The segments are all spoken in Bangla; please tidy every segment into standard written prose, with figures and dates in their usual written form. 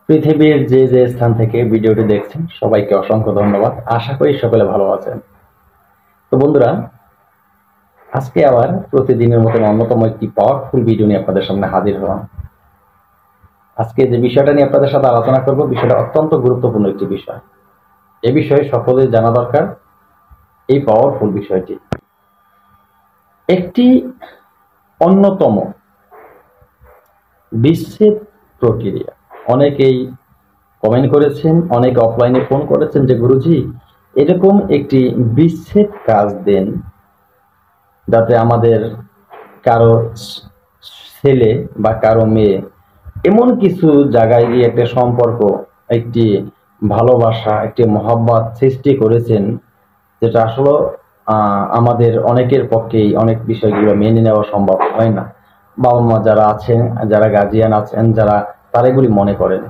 পৃথিবীর যে যে স্থান থেকে ভিডিওটি দেখছেন সবাইকে অসংখ্য ধন্যবাদ। আশা করি সকলে ভালো আছেন। তো বন্ধুরা, আজকে আবার প্রতিদিনের মতন অন্যতম একটি পাওয়ারফুল ভিডিও নিয়ে আপনাদের সামনে হাজির হলাম। আজকে যে বিষয়টা নিয়ে আপনাদের সাথে আলোচনা করব, বিষয়টা অত্যন্ত গুরুত্বপূর্ণ একটি বিষয়। এ বিষয়ে সকলের জানা দরকার এই পাওয়ারফুল বিষয়টি। একটি অন্যতম বিচ্ছেদ প্রক্রিয়া। অনেকেই কমেন্ট করেছেন, অনেকে অফলাইনে ফোন করেছেন যে গুরুজি এরকম একটি বিচ্ছেদ কাজ দেন যাতে আমাদের কারো ছেলে বা কারো মেয়ে এমন কিছু জায়গায় গিয়ে একটা সম্পর্ক, একটি ভালোবাসা, একটি মহব্বত সৃষ্টি করেছেন যেটা আসলে আমাদের অনেকের পক্ষেই অনেক বিষয়গুলো মেনে নেওয়া সম্ভব হয় না। বাবা মা যারা আছেন, যারা গার্জিয়ান আছেন, যারা তারা এগুলি মনে করেন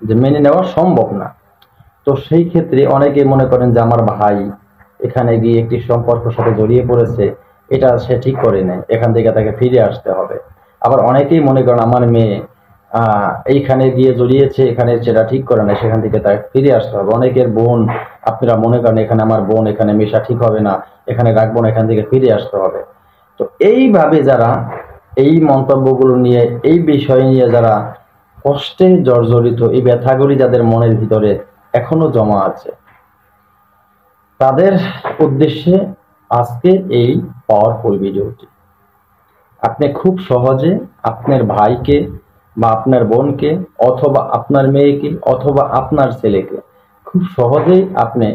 যে মেনে নেওয়া সম্ভব না। তো সেই ক্ষেত্রে অনেকে মনে করেন যে আমার ভাই এখানে গিয়ে একটি সম্পর্কের সাথে জড়িয়ে পড়েছে, এটা সে ঠিক করে নেয়, এখান থেকে তাকে ফিরে আসতে হবে। আবার অনেকেই মনে করেন আমার মেয়ে এইখানে গিয়ে জড়িয়েছে, এখানে সেটা ঠিক করে নেয়, সেখান থেকে তাকে ফিরে আসতে হবে। অনেকের বোন আপনারা মনে করেন এখানে আমার বোন, এখানে মেশা ঠিক হবে না, এখানে রাখবো না, এখান থেকে ফিরে আসতে হবে। তো এইভাবে যারা এই মন্তব্যগুলো নিয়ে, এই বিষয় নিয়ে যারা কষ্টে জর্জরিত, এই ব্যথাগুলি যাদের মনের ভিতরে এখনো জমা আছে, তাদের উদ্দেশ্যে আজকে এই পাওয়ারফুল ভিডিওটি। আপনি খুব সহজে আপনার ভাইকে বা আপনার বোনকে অথবা আপনার মেয়েকে অথবা আপনার ছেলেকে খুব সহজেই আপনি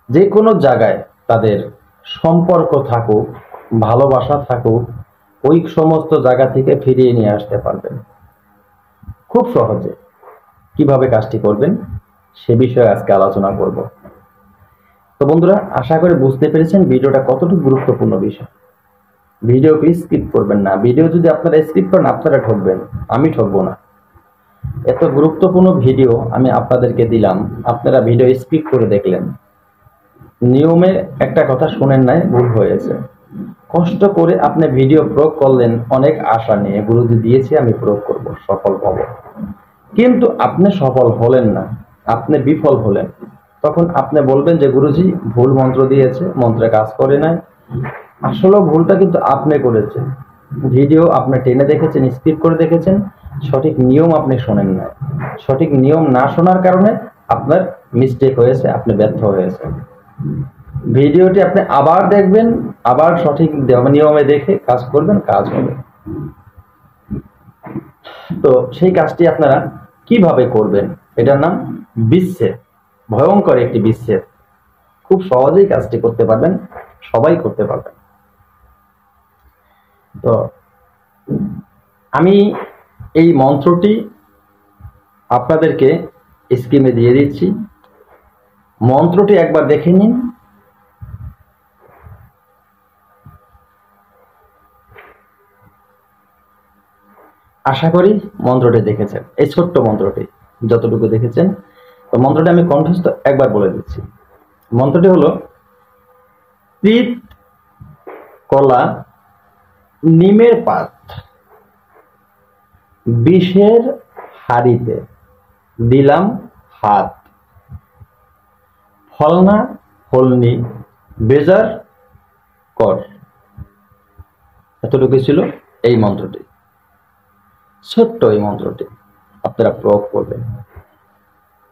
যে কোনো জায়গায় তাদের সম্পর্ক থাকুক, ভালোবাসা থাকুক, ওই সমস্ত জায়গা থেকে ফিরিয়ে নিয়ে আসতে পারবেন খুব সহজে। কিভাবে কাজটি করবেন সে বিষয়ে আজকে আলোচনা করব। তো বন্ধুরা, আশা করি বুঝতে পেরেছেন ভিডিওটা কতটুকু গুরুত্বপূর্ণ বিষয়। ভিডিওকে স্কিপ করবেন না। ভিডিও যদি আপনারা স্কিপ করেন আপনারা ঠকবেন, আমি ঠকবো না। এত গুরুত্বপূর্ণ ভিডিও আমি আপনাদেরকে দিলাম, আপনারা ভিডিও স্কিপ করে দেখলেন, নিয়মে একটা কথা শুনেন নাই, ভুল হয়েছে। কষ্ট করে আপনি ভিডিও প্রয়োগ করলেন অনেক আশা নিয়ে, গুরুজি দিয়েছে আমি প্রয়োগ করব, সফল হব, কিন্তু আপনি সফল হলেন না, আপনি বিফল হলেন। তখন আপনি বলবেন যে গুরুজি ভুল মন্ত্র দিয়েছে, মন্ত্রে কাজ করে নাই। আসলে ভুলটা কিন্তু আপনি করেছেন। ভিডিও আপনি টেনে দেখেছেন, স্কিপ করে দেখেছেন, সঠিক নিয়ম আপনি শোনেন না। সঠিক নিয়ম না শোনার কারণে আপনার মিস্টেক হয়েছে, আপনি ব্যর্থ হয়েছে। ভিডিওটি আপনি আবার দেখবেন, আবার সঠিক নিয়মে দেখে কাজ করবেন, কাজ হবে। তো সেই কাজটি আপনারা কিভাবে করবেন, এটার নাম বিচ্ছেদ। ভয়ঙ্কর একটি বিচ্ছেদ। খুব সহজেই কাজটি করতে পারবেন, সবাই করতে পারবেন। তো আমি এই মন্ত্রটি আপনাদেরকে স্ক্রিনে দিয়ে দিচ্ছি। মন্ত্রটি একবার দেখে নিন। আশা করি মন্ত্রটি দেখেছেন, এই ছোট্ট মন্ত্রটি যতটুকু দেখেছেন। তো মন্ত্রটি আমি কণ্ঠস্থ একবার বলে দিচ্ছি। মন্ত্রটি হলো তিত কলা নিমের পাত বিষের হাড়িতে দিলাম হাত, ফলনা ফলনি বেজার কর। এতটুকু ছিল এই মন্ত্রটি, ছোট্ট এই মন্ত্রটি আপনারা প্রয়োগ করবেন।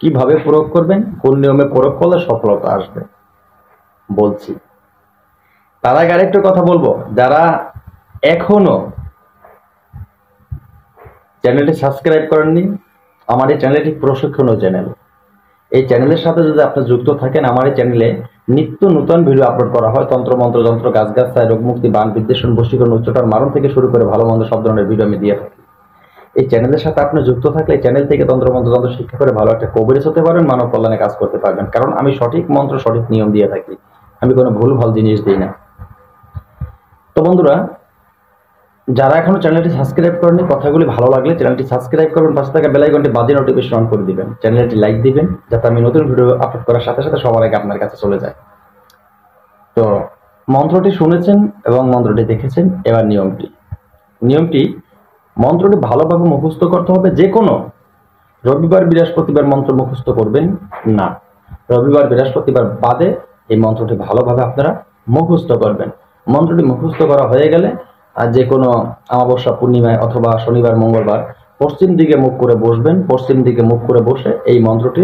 কিভাবে প্রয়োগ করবেন, কোন নিয়মে প্রয়োগ করলে সফলতা আসবে বলছি। তার আগে আরেকটু কথা বলবো, যারা এখনো চ্যানেলটি সাবস্ক্রাইব করেননি, আমার এই চ্যানেলটি প্রশিক্ষণীয় চ্যানেল। এই চ্যানেলের সাথে যদি আপনি যুক্ত থাকেন, আমার এই চ্যানেলে নিত্য নতুন ভিডিও আপলোড করা হয়। তন্ত্র মন্ত্র, যন্ত্র, গাছগাছায়, রোগ মুক্তি, বান বিদ্বেষণ, বশীকরণ, উচ্চতার মারণ থেকে শুরু করে ভালো মন্দ সব ধরনের ভিডিও আমি দিয়ে থাকি। এই চ্যানেলের সাথে আপনি যুক্ত থাকলে এই চ্যানেল থেকে তন্ত্র মন্ত্র, যন্ত্র শিক্ষা করে ভালো একটা কবিরাজ হতে পারবেন, মানব কল্যাণে কাজ করতে পারবেন। কারণ আমি সঠিক মন্ত্র, সঠিক নিয়ম দিয়ে থাকি, আমি কোনো ভুল ভাল জিনিস দিই না। তো বন্ধুরা, যারা এখনো চ্যানেলটি সাবস্ক্রাইব করেনি, কথাগুলি ভালো লাগলে চ্যানেলটি সাবস্ক্রাইব করবেন, পাশে থাকা বেল আইকনটি বাজিয়ে নোটিফিকেশন অন করে দিবেন, চ্যানেলটি লাইক দিবেন যাতে আমি নতুন ভিডিও আপলোড করার সাথে সাথে সবার আগে আপনার কাছে চলে যায়। তো মন্ত্রটি শুনেছেন এবং মন্ত্রটি দেখেছেন, এবার নিয়মটি মন্ত্রটি ভালোভাবে মুখস্থ করতে হবে। যে কোনো রবিবার বৃহস্পতিবার মন্ত্র মুখস্থ করবেন না, রবিবার বৃহস্পতিবার বাদে এই মন্ত্রটি ভালোভাবে আপনারা মুখস্থ করবেন। মন্ত্রটি মুখস্থ করা হয়ে গেলে আর যে কোনো অমাবস্যা পূর্ণিমায় অথবা শনিবার মঙ্গলবার পশ্চিম দিকে মুখ করে বসবেন। পশ্চিম দিকে মুখ করে বসে এই মন্ত্রটি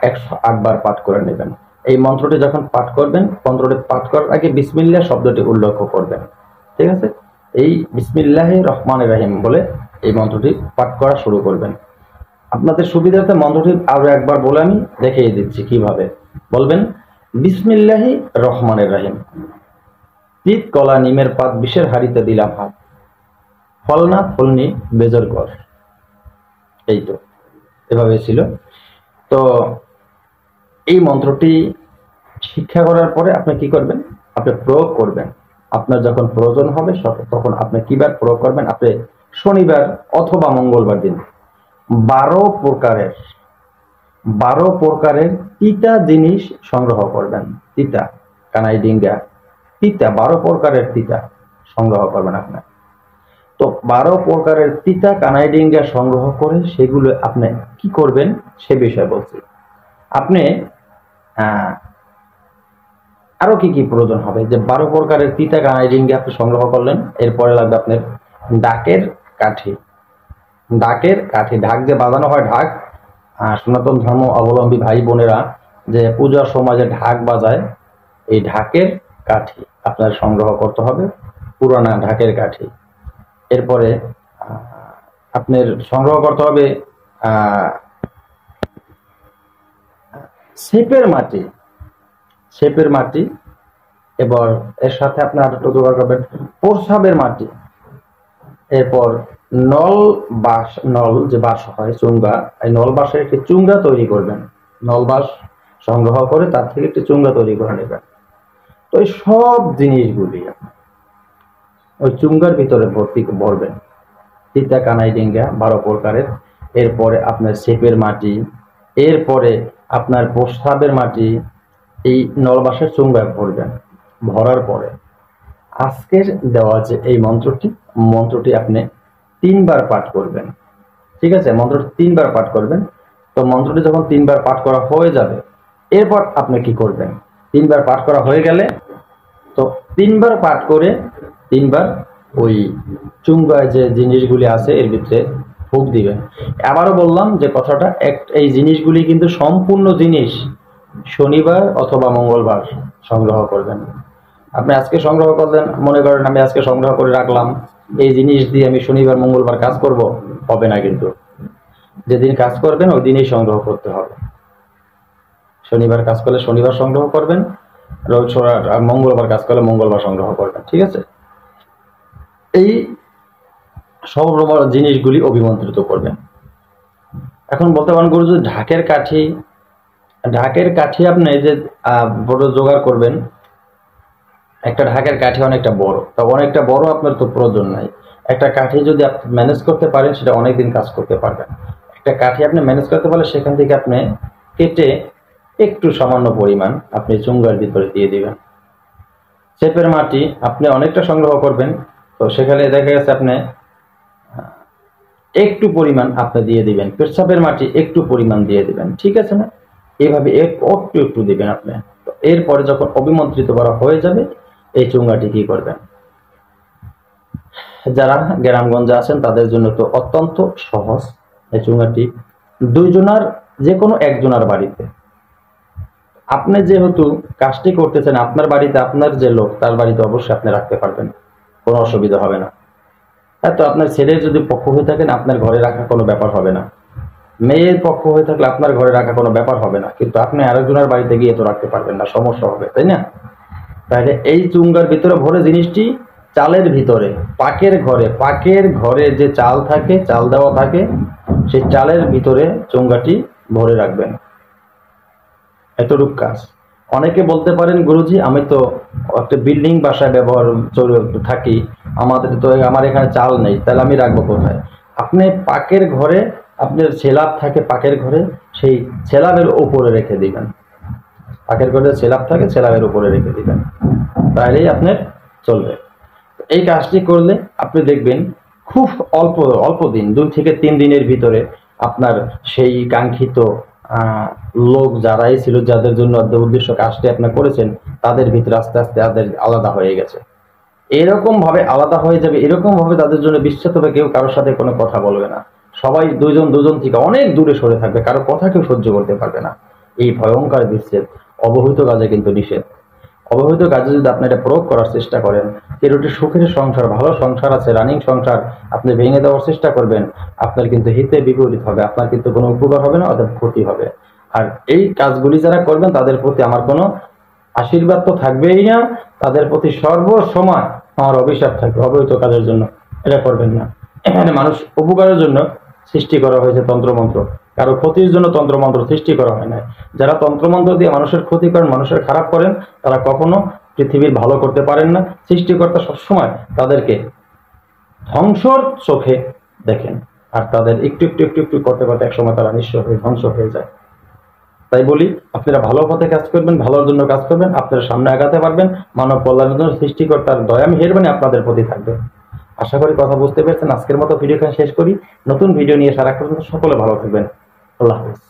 108 বার পাঠ করে নেবেন। এই মন্ত্রটি যখন পাঠ করবেন, মন্ত্রটি পাঠ করার আগে বিসমিল্লাহ শব্দটি উল্লেখ করবেন। ঠিক আছে, এই বিসমিল্লাহির রহমানির রহিম বলে এই মন্ত্রটি পাঠ করা শুরু করবেন। আপনাদের সুবিধার্থে মন্ত্রটি আরো একবার বলে আমি দেখিয়ে দিচ্ছি কিভাবে বলবেন। বিসমিল্লাহি রহমানির রহিম। তিত কলা নিমের পাত বিষের হাড়িতে দিলাম হাত, ফলনা ফলনি বেজর কর। এই তো এভাবে ছিল। তো এই মন্ত্রটি শিক্ষা করার পরে আপনি কি করবেন, আপনি প্রয়োগ করবেন। আপনার যখন প্রয়োজন হবে তখন আপনি কিবার প্রয়োগ করবেন, আপনি শনিবার অথবা মঙ্গলবার দিন 12 প্রকারের তিতা জিনিস সংগ্রহ করবেন। তিতা কানাই ডিঙ্গা, তিতা 12 প্রকারের তিতা সংগ্রহ করবেন আপনার। তো 12 প্রকারের তিতা কানাই ডিঙ্গা সংগ্রহ করে সেগুলো আপনি কি করবেন সে বিষয়ে বলছি। আপনি আরো কি কি প্রয়োজন হবে, যে 12 প্রকারের তিতা কানাই ডিঙ্গা আপনি সংগ্রহ করলেন। এরপরে লাগবে আপনার ডাকের কাঠি। ঢাকের কাঠি, ঢাক যে বাজানো হয়, ঢাক সনাতন ধর্ম অবলম্বী ভাই বোনেরা যে পূজার সময় যে ঢাক বাজায়, এই ঢাকের কাঠি আপনার সংগ্রহ করতে হবে, পুরানা ঢাকের কাঠি। এরপরে আপনার সংগ্রহ করতে হবে সেপের মাটি। এবার এর সাথে আপনার জোগাড় করবেন প্রসাবের মাটি। এরপর নল যে বাঁশ হয় চুঙ্গা, এই নল বাঁশের একটি চুঙ্গা তৈরি করবেন। নল বাঁশ সংগ্রহ করে তার থেকে একটি চুঙ্গা তৈরি করে নেবেন। তো এই সব জিনিসগুলি ওই চুঙ্গার ভিতরে ভরবেন। তিতা কানাই ডিঙ্গা 12 প্রকারের, এরপরে আপনার সেপের মাটি, এরপরে আপনার প্রসাবের মাটি, এই নল বাঁশের চুঙ্গা ভরবেন। ভরার পরে আজকের দেওয়া যে এই মন্ত্রটি আপনি 3 বার পাঠ করবেন। ঠিক আছে, মন্ত্রটি 3 বার পাঠ করবেন। তো মন্ত্রটি যখন 3 বার পাঠ করা হয়ে যাবে, এরপর আপনি কি করবেন, 3 বার পাঠ করা হয়ে গেলে তো 3 বার পাঠ করে 3 বার ওই চুঙ্গায় যে জিনিসগুলি আছে এর ভিতরে ফুঁক দিবেন। আবারও বললাম যে কথাটা, এই জিনিসগুলি কিন্তু সম্পূর্ণ জিনিস শনিবার অথবা মঙ্গলবার সংগ্রহ করবেন। আপনি আজকে সংগ্রহ করলেন, মনে করেন আমি আজকে সংগ্রহ করে রাখলাম, এই জিনিস দিয়ে আমি শনিবার মঙ্গলবার কাজ করব, হবে না। কিন্তু যেদিন কাজ করবেন ওই দিনই সংগ্রহ করতে হবে। শনিবার কাজ করলে শনিবার সংগ্রহ করবেন, মঙ্গলবার কাজ করলে মঙ্গলবার সংগ্রহ করবেন। ঠিক আছে, এই সব জিনিসগুলি অভিমন্ত্রিত করবেন। এখন বলতে পারেন গুরুজি ঢাকের কাঠি আপনি যে বড় জোগাড় করবেন, একটা ঢাকের কাঠি অনেকটা বড়, তা অনেকটা বড় আপনার তো প্রয়োজন নাই। একটা কাঠি যদি আপনি ম্যানেজ করতে পারেন সেটা অনেকদিন কাজ করতে পারবেন। একটা কাঠি আপনি ম্যানেজ করতে পারলে সেখান থেকে আপনি কেটে একটু সামান্য পরিমাণ আপনি চুঙ্গার ভিতরে দিয়ে দিবেন। সেপের মাটি আপনি অনেকটা সংগ্রহ করবেন, তো সেখানে দেখা গেছে আপনি একটু পরিমাণ আপনি দিয়ে দিবেন। পেশাবের মাটি একটু পরিমাণ দিয়ে দিবেন। ঠিক আছে না, এইভাবে একটু দিবেন আপনি। তো এরপরে যখন অভিমন্ত্রিত করা হয়ে যাবে, এই চুঙ্গাটি কি করবেন, যারা গ্রামগঞ্জে আছেন তাদের জন্য তো অত্যন্ত সহজ। এই চুঙ্গাটি 2 জনার যে কোনো 1 জনার বাড়িতে, আপনি যেহেতু কাজটি করতেছেন আপনার বাড়িতে, আপনার যে লোক তার বাড়িতে অবশ্যই আপনি রাখতে পারবেন, কোনো অসুবিধা হবে না। হ্যাঁ, তো আপনার ছেলের যদি পক্ষ হয়ে থাকেন আপনার ঘরে রাখা কোনো ব্যাপার হবে না, মেয়ের পক্ষ হয়ে থাকলে আপনার ঘরে রাখা কোনো ব্যাপার হবে না। কিন্তু আপনি আরেকজনের বাড়িতে গিয়ে তো রাখতে পারবেন না, সমস্যা হবে, তাই না? তাহলে এই চুঙ্গার ভিতরে ভরে জিনিসটি চালের ভিতরে, পাকের ঘরে যে চাল থাকে, চাল দেওয়া থাকে, সেই চালের ভিতরে চুঙ্গাটি ভরে রাখবেন। এতটুক কাজ। অনেকে বলতে পারেন গুরুজি আমি তো একটা বিল্ডিং বাসায় থাকি, আমার এখানে চাল নেই, তাহলে আমি রাখবো কোথায়? আপনি পাকের ঘরে, আপনার সেলাব থাকে পাকের ঘরে, সেই সেলাবের উপরে রেখে দিবেন। পাকের ঘরে সেলাব থাকে, সেলাবের উপরে রেখে দিবেন, তাহলেই আপনার চলবে। এই কাজটি করলে আপনি দেখবেন খুব অল্প দিন, 2 থেকে 3 দিনের ভিতরে আপনার সেই কাঙ্ক্ষিত লোক যারাই ছিল, যাদের জন্য উদ্দেশ্য কাজটি আপনি করেছেন, তাদের ভিতরে আস্তে আস্তে তাদের আলাদা হয়ে গেছে। এরকম ভাবে আলাদা হয়ে যাবে, এরকম ভাবে তাদের জন্য বিচ্ছেদ হবে, কেউ কারোর সাথে কোনো কথা বলবে না, সবাই দুজন দুজন থেকে অনেক দূরে সরে থাকবে, কারো কথা কেউ সহ্য করতে পারবে না। এই ভয়ঙ্কর বিচ্ছেদ অবহিত কাজে কিন্তু নিষেধ। অবহিত কাজে যদি আপনি এটা প্রয়োগ করার চেষ্টা করেন, এরটি সুখের সংসার, ভালো সংসার আছে, রানিং সংসার আপনি ভেঙে দেওয়ার চেষ্টা করবেন, আপনার কিন্তু হিতে বিপরীত হবে, আপনার কিন্তু কোনো উপকার হবে না, অর্থাৎ ক্ষতি হবে। আর এই কাজগুলি যারা করবেন তাদের প্রতি আমার কোনো আশীর্বাদ তো থাকবেই না, তাদের প্রতি সর্বসময় আমার অভিশাপ থাকবে অবহিত কাজের জন্য। এটা করবেন না। এখানে মানুষ উপকারের জন্য সৃষ্টি করা হয়েছে তন্ত্রমন্ত্র, কারো ক্ষতির জন্য তন্ত্রমন্ত্র সৃষ্টি করা হয় না। যারা তন্ত্রমন্ত্র দিয়ে মানুষের ক্ষতি করেন, মানুষের খারাপ করেন, তারা কখনো পৃথিবীর ভালো করতে পারেন না। সৃষ্টিকর্তা সবসময় তাদেরকে ধ্বংসর চোখে দেখেন, আর তাদের একটু একটু একটু একটু করতে করতে একসময় তারা নিঃস্ব হয়ে ধ্বংস হয়ে যায়। তাই বলি, আপনারা ভালো পথে কাজ করবেন, ভালোর জন্য কাজ করবেন, আপনারা সামনে আগাতে পারবেন, মানব কল্যাণের জন্য সৃষ্টিকর্তার দয়া মেহেরবানি আপনাদের প্রতি থাকবে। আশা করি কথা বুঝতে পেরেছেন। আজকের মতো ভিডিওখানে শেষ করি। নতুন ভিডিও নিয়ে সারা পর্যন্ত সকলে ভালো থাকবেন। আল্লাহ হাফেজ।